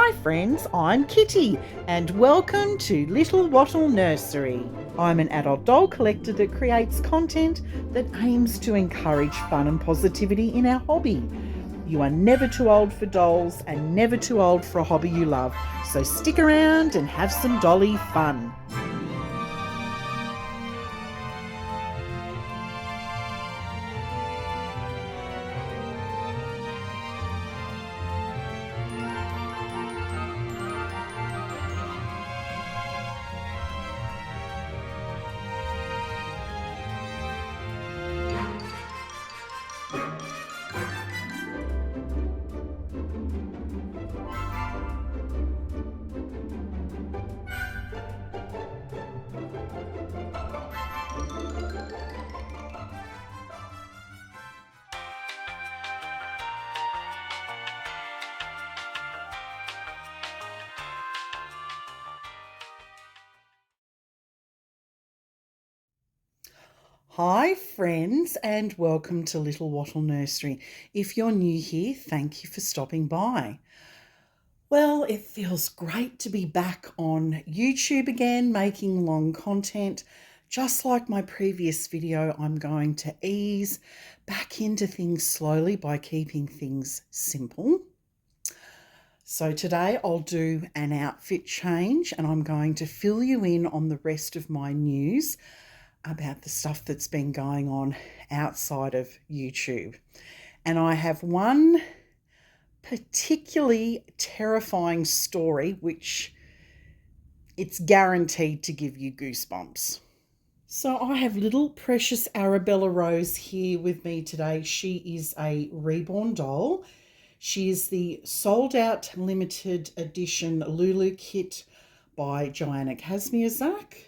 Hi friends, I'm Kitty and welcome to Little Wattle Nursery. I'm an adult doll collector that creates content that aims to encourage fun and positivity in our hobby. You are never too old for dolls and never too old for a hobby you love, so stick around and have some dolly fun. Hi friends and welcome to Little Wattle Nursery. If you're new here, thank you for stopping by. Well, it feels great to be back on YouTube again, making long content. Just like my previous video, I'm going to ease back into things slowly by keeping things simple. So today I'll do an outfit change and I'm going to fill you in on the rest of my news about the stuff that's been going on outside of YouTube. And I have one particularly terrifying story which it's guaranteed to give you goosebumps. So I have little precious Arabella Rose here with me today. She is a reborn doll. She is the sold out limited edition Lulu kit by Joanna Kazmierczak.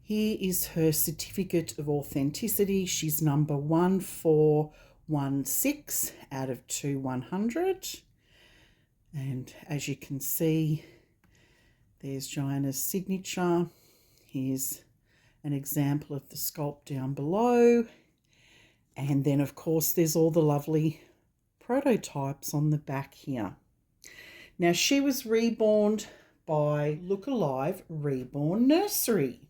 Here is her certificate of authenticity. She's number 1416 out of 2100. And as you can see, there's Joanna's signature. Here's an example of the sculpt down below. And then, of course, there's all the lovely prototypes on the back here. Now, she was reborn by Look Alive Reborn Nursery.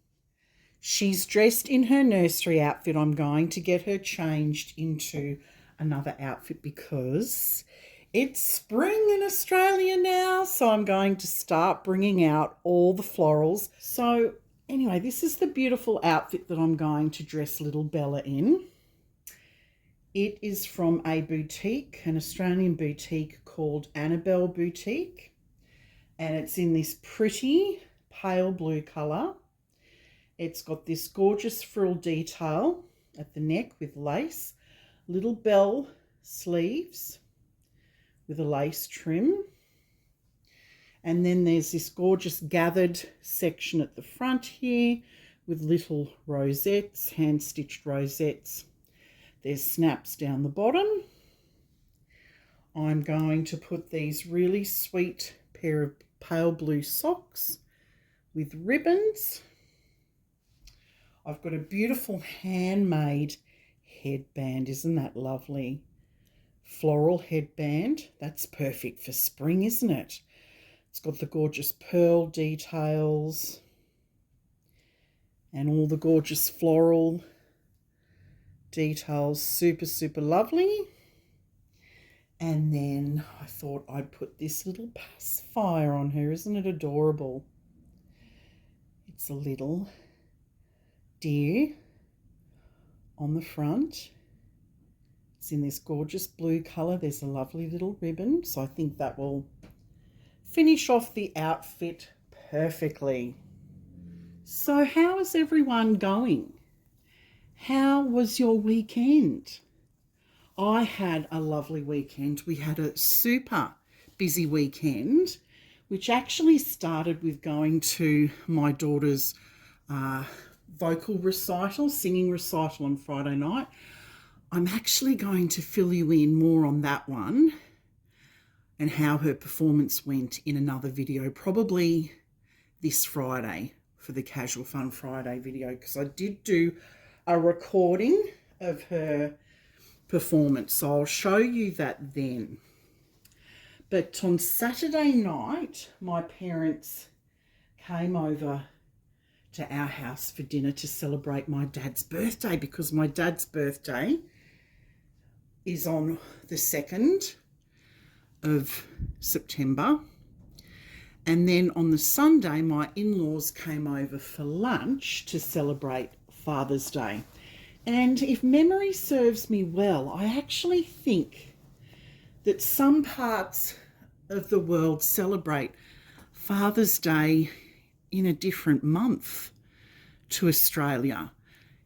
She's dressed in her nursery outfit. I'm going to get her changed into another outfit because it's spring in Australia now. So I'm going to start bringing out all the florals. So anyway, this is the beautiful outfit that I'm going to dress little Bella in. It is from a boutique, an Australian boutique called Annabelle Boutique. And it's in this pretty pale blue colour. It's got this gorgeous frill detail at the neck with lace, little bell sleeves with a lace trim. And then there's this gorgeous gathered section at the front here with little rosettes, hand-stitched rosettes. There's snaps down the bottom. I'm going to put these really sweet pair of pale blue socks with ribbons. I've got a beautiful handmade headband. Isn't that lovely? Floral headband. That's perfect for spring, isn't it? It's got the gorgeous pearl details and all the gorgeous floral details. Super, super lovely. And then I thought I'd put this little pacifier on her. Isn't it adorable? It's a little deer on the front. It's in this gorgeous blue colour. There's a lovely little ribbon, so I think that will finish off the outfit perfectly. So how is everyone going? How was your weekend? I had a lovely weekend. We had a super busy weekend, which actually started with going to my daughter's vocal recital, singing recital on Friday night. I'm actually going to fill you in more on that one and how her performance went in another video, probably this Friday for the Casual Fun Friday video, because I did do a recording of her performance, so I'll show you that then. But on Saturday night, my parents came over to our house for dinner to celebrate my dad's birthday, because my dad's birthday is on the 2nd of September. And then on the Sunday, my in-laws came over for lunch to celebrate Father's Day. And if memory serves me well, I actually think that some parts of the world celebrate Father's Day in a different month to Australia.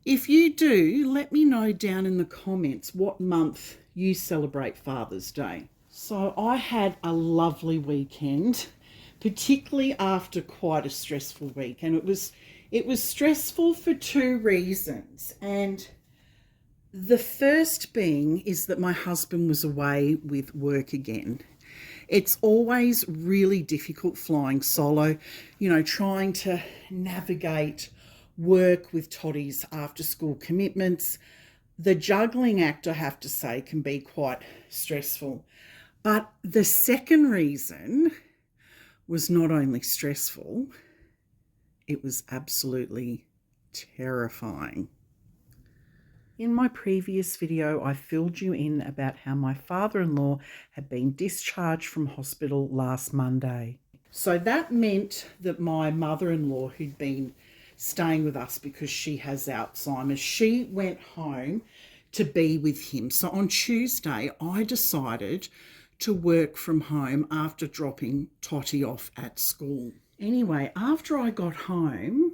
If you do, let me know down in the comments what month you celebrate Father's Day. So I had a lovely weekend, particularly after quite a stressful week. And it was stressful for 2 reasons. And the first being is that my husband was away with work again. It's always really difficult flying solo, trying to navigate work with Toddy's after school commitments. The juggling act, I have to say, can be quite stressful. But the second reason was not only stressful, it was absolutely terrifying. In my previous video, I filled you in about how my father-in-law had been discharged from hospital last Monday. So that meant that my mother-in-law, who'd been staying with us because she has Alzheimer's, she went home to be with him. So on Tuesday, I decided to work from home after dropping Totty off at school. Anyway, after I got home,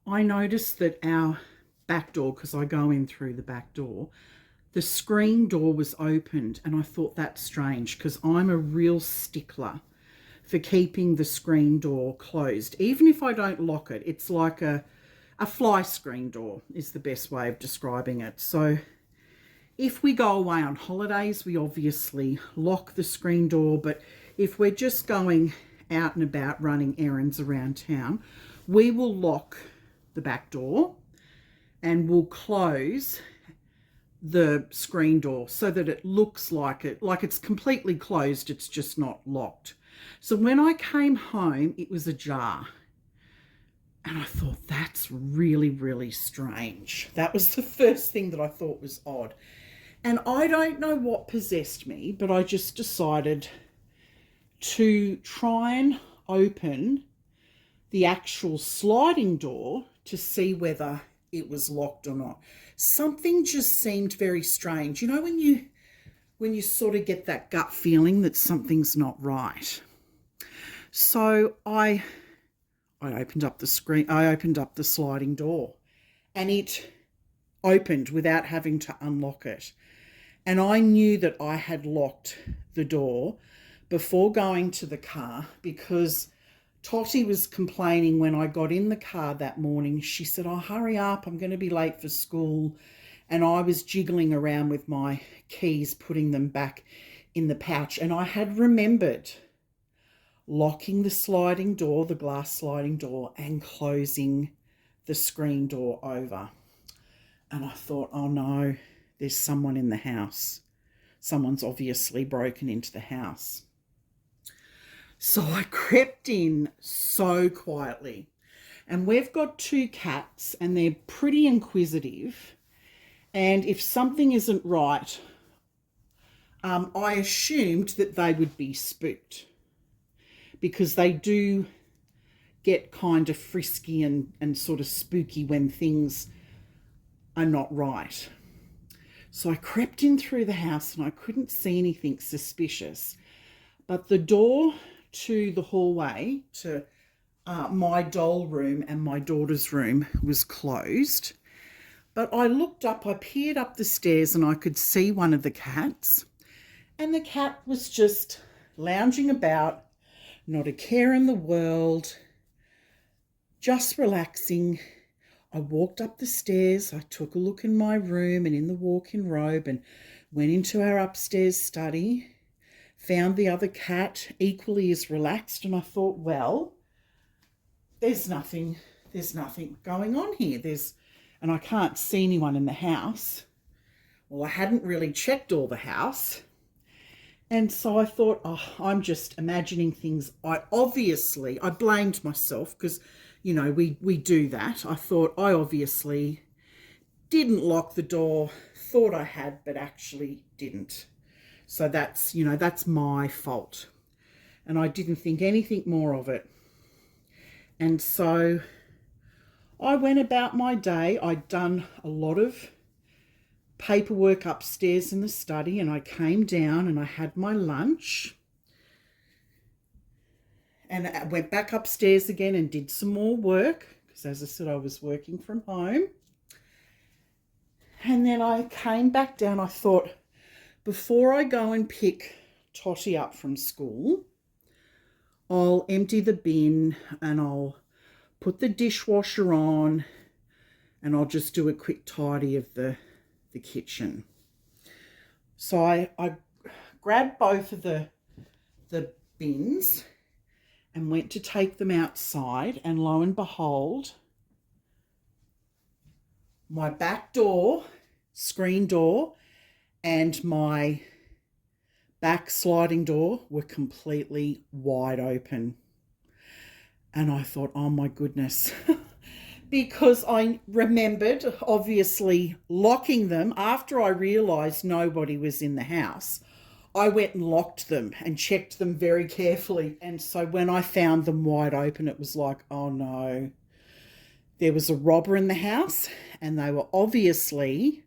I noticed that our back door, because I go in through the back door, the screen door was opened, and I thought that's strange because I'm a real stickler for keeping the screen door closed. Even if I don't lock it, it's like a fly screen door is the best way of describing it. So if we go away on holidays, we obviously lock the screen door, but if we're just going out and about running errands around town, we will lock the back door and we'll close the screen door so that it looks like it's completely closed, it's just not locked. So when I came home, it was ajar. And I thought, that's really, really strange. That was the first thing that I thought was odd. And I don't know what possessed me, but I just decided to try and open the actual sliding door to see whether it was locked or not. Something just seemed very strange. You know, when you sort of get that gut feeling that something's not right. So I opened up the screen, I opened up the sliding door, and it opened without having to unlock it. And I knew that I had locked the door before going to the car, because Totty was complaining when I got in the car that morning. She said, "Oh, hurry up, I'm going to be late for school." And I was jiggling around with my keys, putting them back in the pouch. And I had remembered locking the sliding door, the glass sliding door, and closing the screen door over. And I thought, oh no, there's someone in the house. Someone's obviously broken into the house. So I crept in so quietly. And we've got 2 cats, and they're pretty inquisitive. And if something isn't right, I assumed that they would be spooked, because they do get kind of frisky and sort of spooky when things are not right. So I crept in through the house and I couldn't see anything suspicious. But the door to the hallway to my doll room and my daughter's room was closed. But I looked up, I peered up the stairs, and I could see one of the cats. And the cat was just lounging about, not a care in the world, just relaxing. I walked up the stairs, I took a look in my room and in the walk-in robe, and went into our upstairs study, found the other cat equally as relaxed, and I thought, well, there's nothing going on here. And I can't see anyone in the house. Well, I hadn't really checked all the house. And so I thought, oh, I'm just imagining things. I blamed myself because, you know, we do that. I thought I obviously didn't lock the door, thought I had, but actually didn't. So that's, you know, that's my fault. And I didn't think anything more of it. And so I went about my day. I'd done a lot of paperwork upstairs in the study, and I came down and I had my lunch. And I went back upstairs again and did some more work, because as I said, I was working from home. And then I came back down. I thought, before I go and pick Totty up from school, I'll empty the bin and I'll put the dishwasher on and I'll just do a quick tidy of the kitchen. So I grabbed both of the bins and went to take them outside, and lo and behold, my back door, screen door, and my back sliding door were completely wide open. And I thought, oh my goodness, because I remembered obviously locking them after I realised nobody was in the house. I went and locked them and checked them very carefully. And so when I found them wide open, it was like, oh no, there was a robber in the house, and they were obviously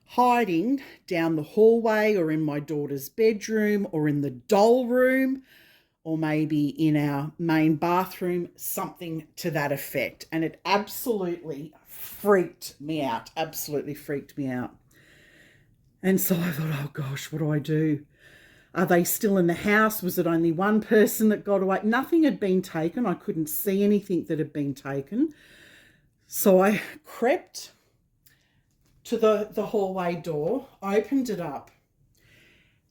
hiding down the hallway or in my daughter's bedroom or in the doll room or maybe in our main bathroom, something to that effect. And it absolutely freaked me out, And so I thought, oh gosh, what do I do? Are they still in the house? Was it only one person that got away? Nothing had been taken. I couldn't see anything that had been taken. So I crept to the hallway door, opened it up,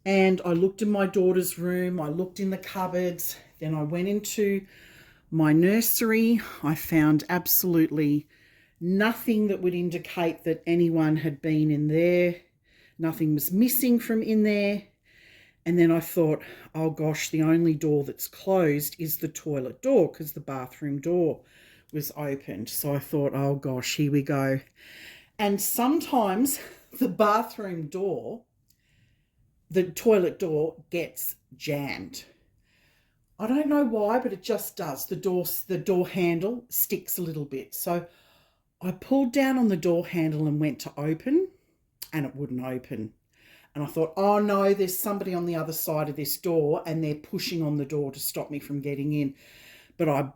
and I looked in my daughter's room. I looked in the cupboards. Then I went into my nursery. I found absolutely nothing that would indicate that anyone had been in there. Nothing was missing from in there. And then I thought, oh gosh, the only door that's closed is the toilet door, because the bathroom door was opened. So I thought, oh gosh, here we go. And sometimes the bathroom door, the toilet door, gets jammed. I don't know why, but it just does. The door handle sticks a little bit. So I pulled down on the door handle and went to open, and it wouldn't open. And I thought, oh no, there's somebody on the other side of this door and they're pushing on the door to stop me from getting in. But I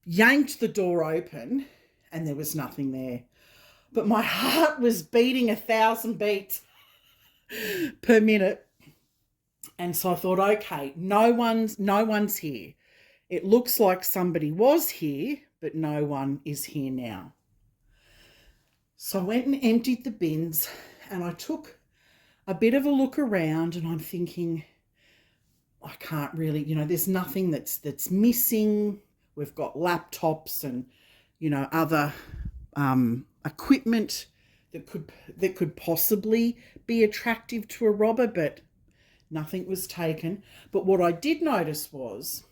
yanked the door open and there was nothing there. But my heart was beating 1,000 beats per minute. And so I thought, okay, no one's here. It looks like somebody was here, but no one is here now. So I went and emptied the bins, and I took a bit of a look around, and I'm thinking, I can't really, there's nothing that's missing. We've got laptops and, other equipment that could possibly be attractive to a robber, but nothing was taken. But what I did notice was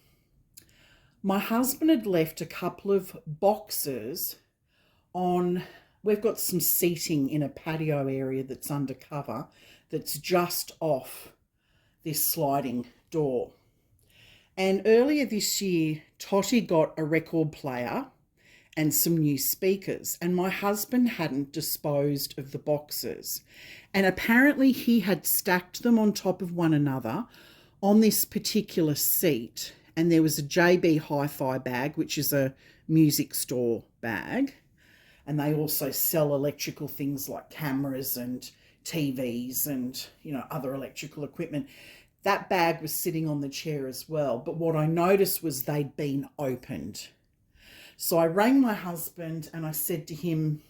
my husband had left a couple of boxes on. We've got some seating in a patio area that's undercover that's just off this sliding door. And earlier this year, Totty got a record player and some new speakers, and my husband hadn't disposed of the boxes. And apparently he had stacked them on top of one another on this particular seat. And there was a JB Hi-Fi bag, which is a music store bag. And they also sell electrical things like cameras and TVs and, other electrical equipment. That bag was sitting on the chair as well. But what I noticed was they'd been opened. So I rang my husband and I said to him,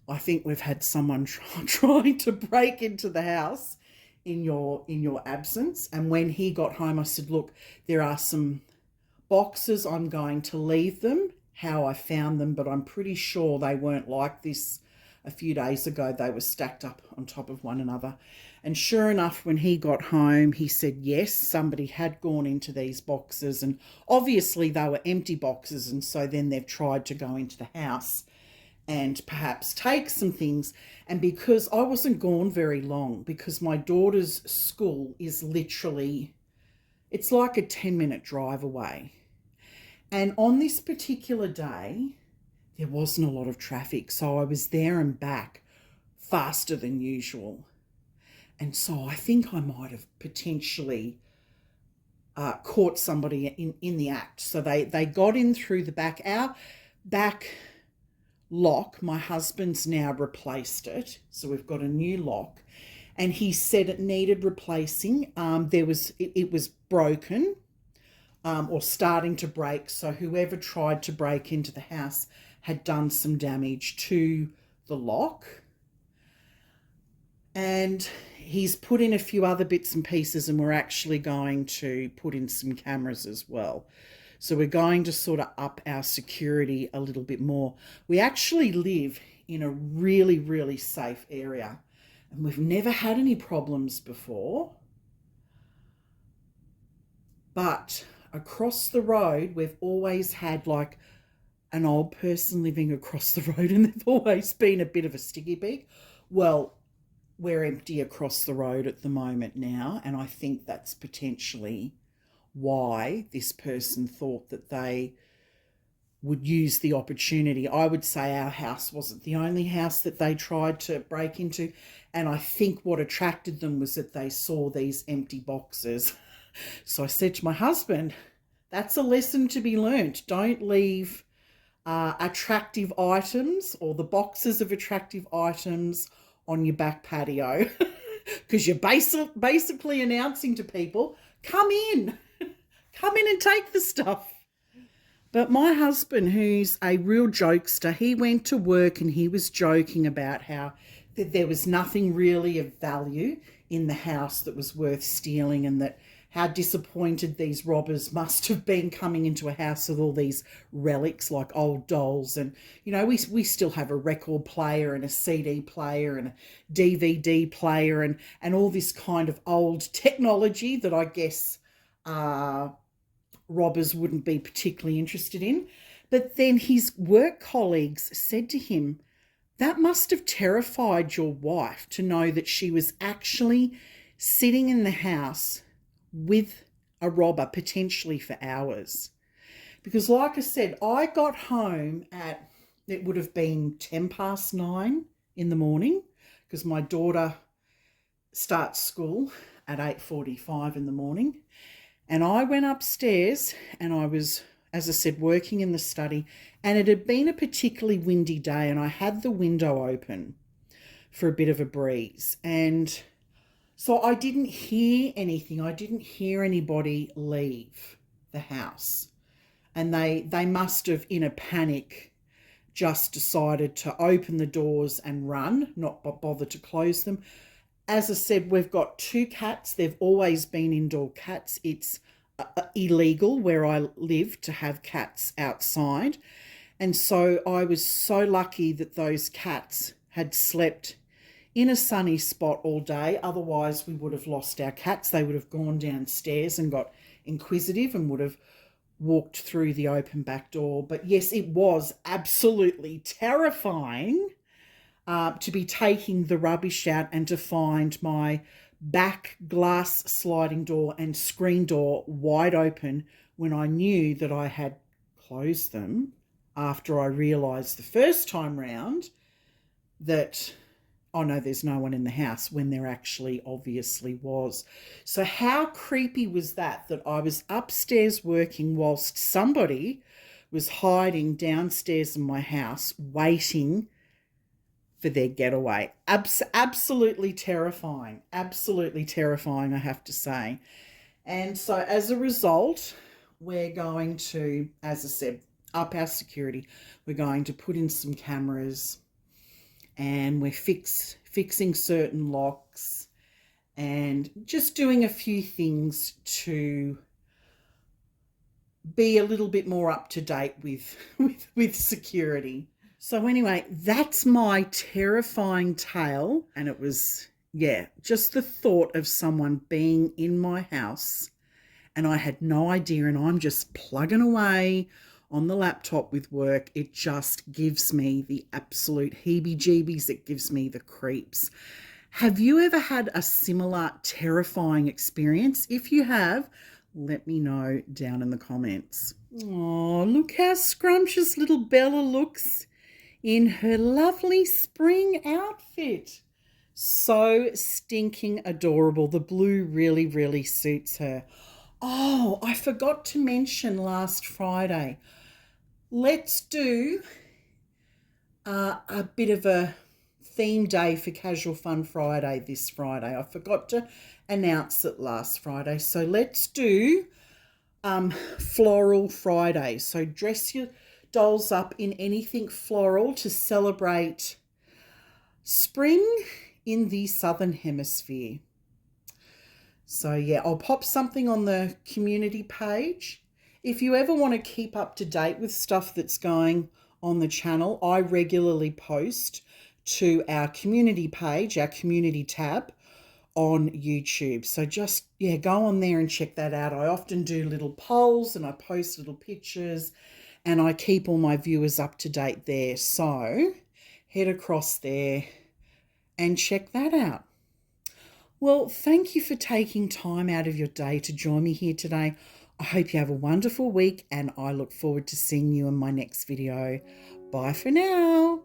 I think we've had someone trying to break into the house in your absence. And when he got home, I said, look, there are some boxes. I'm going to leave them how I found them, but I'm pretty sure they weren't like this a few days ago, they were stacked up on top of one another. And sure enough, when he got home, he said, yes, somebody had gone into these boxes, and obviously they were empty boxes. And so then they've tried to go into the house and perhaps take some things. And because I wasn't gone very long, because my daughter's school is literally, it's like a 10-minute drive away. And on this particular day, there wasn't a lot of traffic. So I was there and back faster than usual. And so I think I might have potentially caught somebody in the act. So they got in through the back. Our back lock, my husband's now replaced it. So we've got a new lock. And he said it needed replacing. It was broken. Or starting to break. So whoever tried to break into the house had done some damage to the lock. And he's put in a few other bits and pieces, and we're actually going to put in some cameras as well. So we're going to sort of up our security a little bit more. We actually live in a really, really safe area, and we've never had any problems before. But across the road, we've always had like an old person living across the road, and they've always been a bit of a sticky beak. Well, we're empty across the road at the moment now, and I think that's potentially why this person thought that they would use the opportunity. I would say our house wasn't the only house that they tried to break into, and I think what attracted them was that they saw these empty boxes. So I said to my husband, that's a lesson to be learnt. Don't leave attractive items or the boxes of attractive items on your back patio, because you're basically announcing to people, come in and take the stuff. But my husband, who's a real jokester, he went to work and he was joking about how there was nothing really of value in the house that was worth stealing, and that how disappointed these robbers must have been coming into a house with all these relics like old dolls. And, you know, we still have a record player and a CD player and a DVD player and all this kind of old technology that I guess robbers wouldn't be particularly interested in. But then his work colleagues said to him, that must have terrified your wife to know that she was actually sitting in the house with a robber potentially for hours. Because like I said, I got home at, it would have been 9:10 in the morning, because my daughter starts school at 8:45 in the morning. And I went upstairs and I was, as I said, working in the study, and it had been a particularly windy day, and I had the window open for a bit of a breeze. And so I didn't hear anything. I didn't hear anybody leave the house. And they must have, in a panic, just decided to open the doors and run, not bother to close them. As I said, we've got 2 cats. They've always been indoor cats. It's illegal where I live to have cats outside. And so I was so lucky that those cats had slept in a sunny spot all day. Otherwise, we would have lost our cats. They would have gone downstairs and got inquisitive and would have walked through the open back door. But yes, it was absolutely terrifying to be taking the rubbish out and to find my back glass sliding door and screen door wide open when I knew that I had closed them after I realised the first time round that, oh no, there's no one in the house, when there actually obviously was. So how creepy was that I was upstairs working whilst somebody was hiding downstairs in my house waiting for their getaway. Absolutely terrifying. Absolutely terrifying, I have to say. And so as a result, we're going to, as I said, up our security. We're going to put in some cameras, and we're fixing certain locks and just doing a few things to be a little bit more up to date with security. So anyway, that's my terrifying tale. And it was, yeah, just the thought of someone being in my house and I had no idea, and I'm just plugging away on the laptop with work. It just gives me the absolute heebie-jeebies. It gives me the creeps. Have you ever had a similar terrifying experience? If you have, let me know down in the comments. Oh, look how scrumptious little Bella looks in her lovely spring outfit. So stinking adorable. The blue really, really suits her. Oh, I forgot to mention last Friday. Let's do a bit of a theme day for Casual Fun Friday this Friday. I forgot to announce it last Friday. So let's do Floral Friday. So dress your dolls up in anything floral to celebrate spring in the Southern Hemisphere. So yeah, I'll pop something on the community page. If you ever want to keep up to date with stuff that's going on the channel, I regularly post to our community page, our community tab on YouTube. So just, yeah, go on there and check that out. I often do little polls and I post little pictures and I keep all my viewers up to date there. So head across there and check that out. Well, thank you for taking time out of your day to join me here today. I hope you have a wonderful week and I look forward to seeing you in my next video. Bye for now.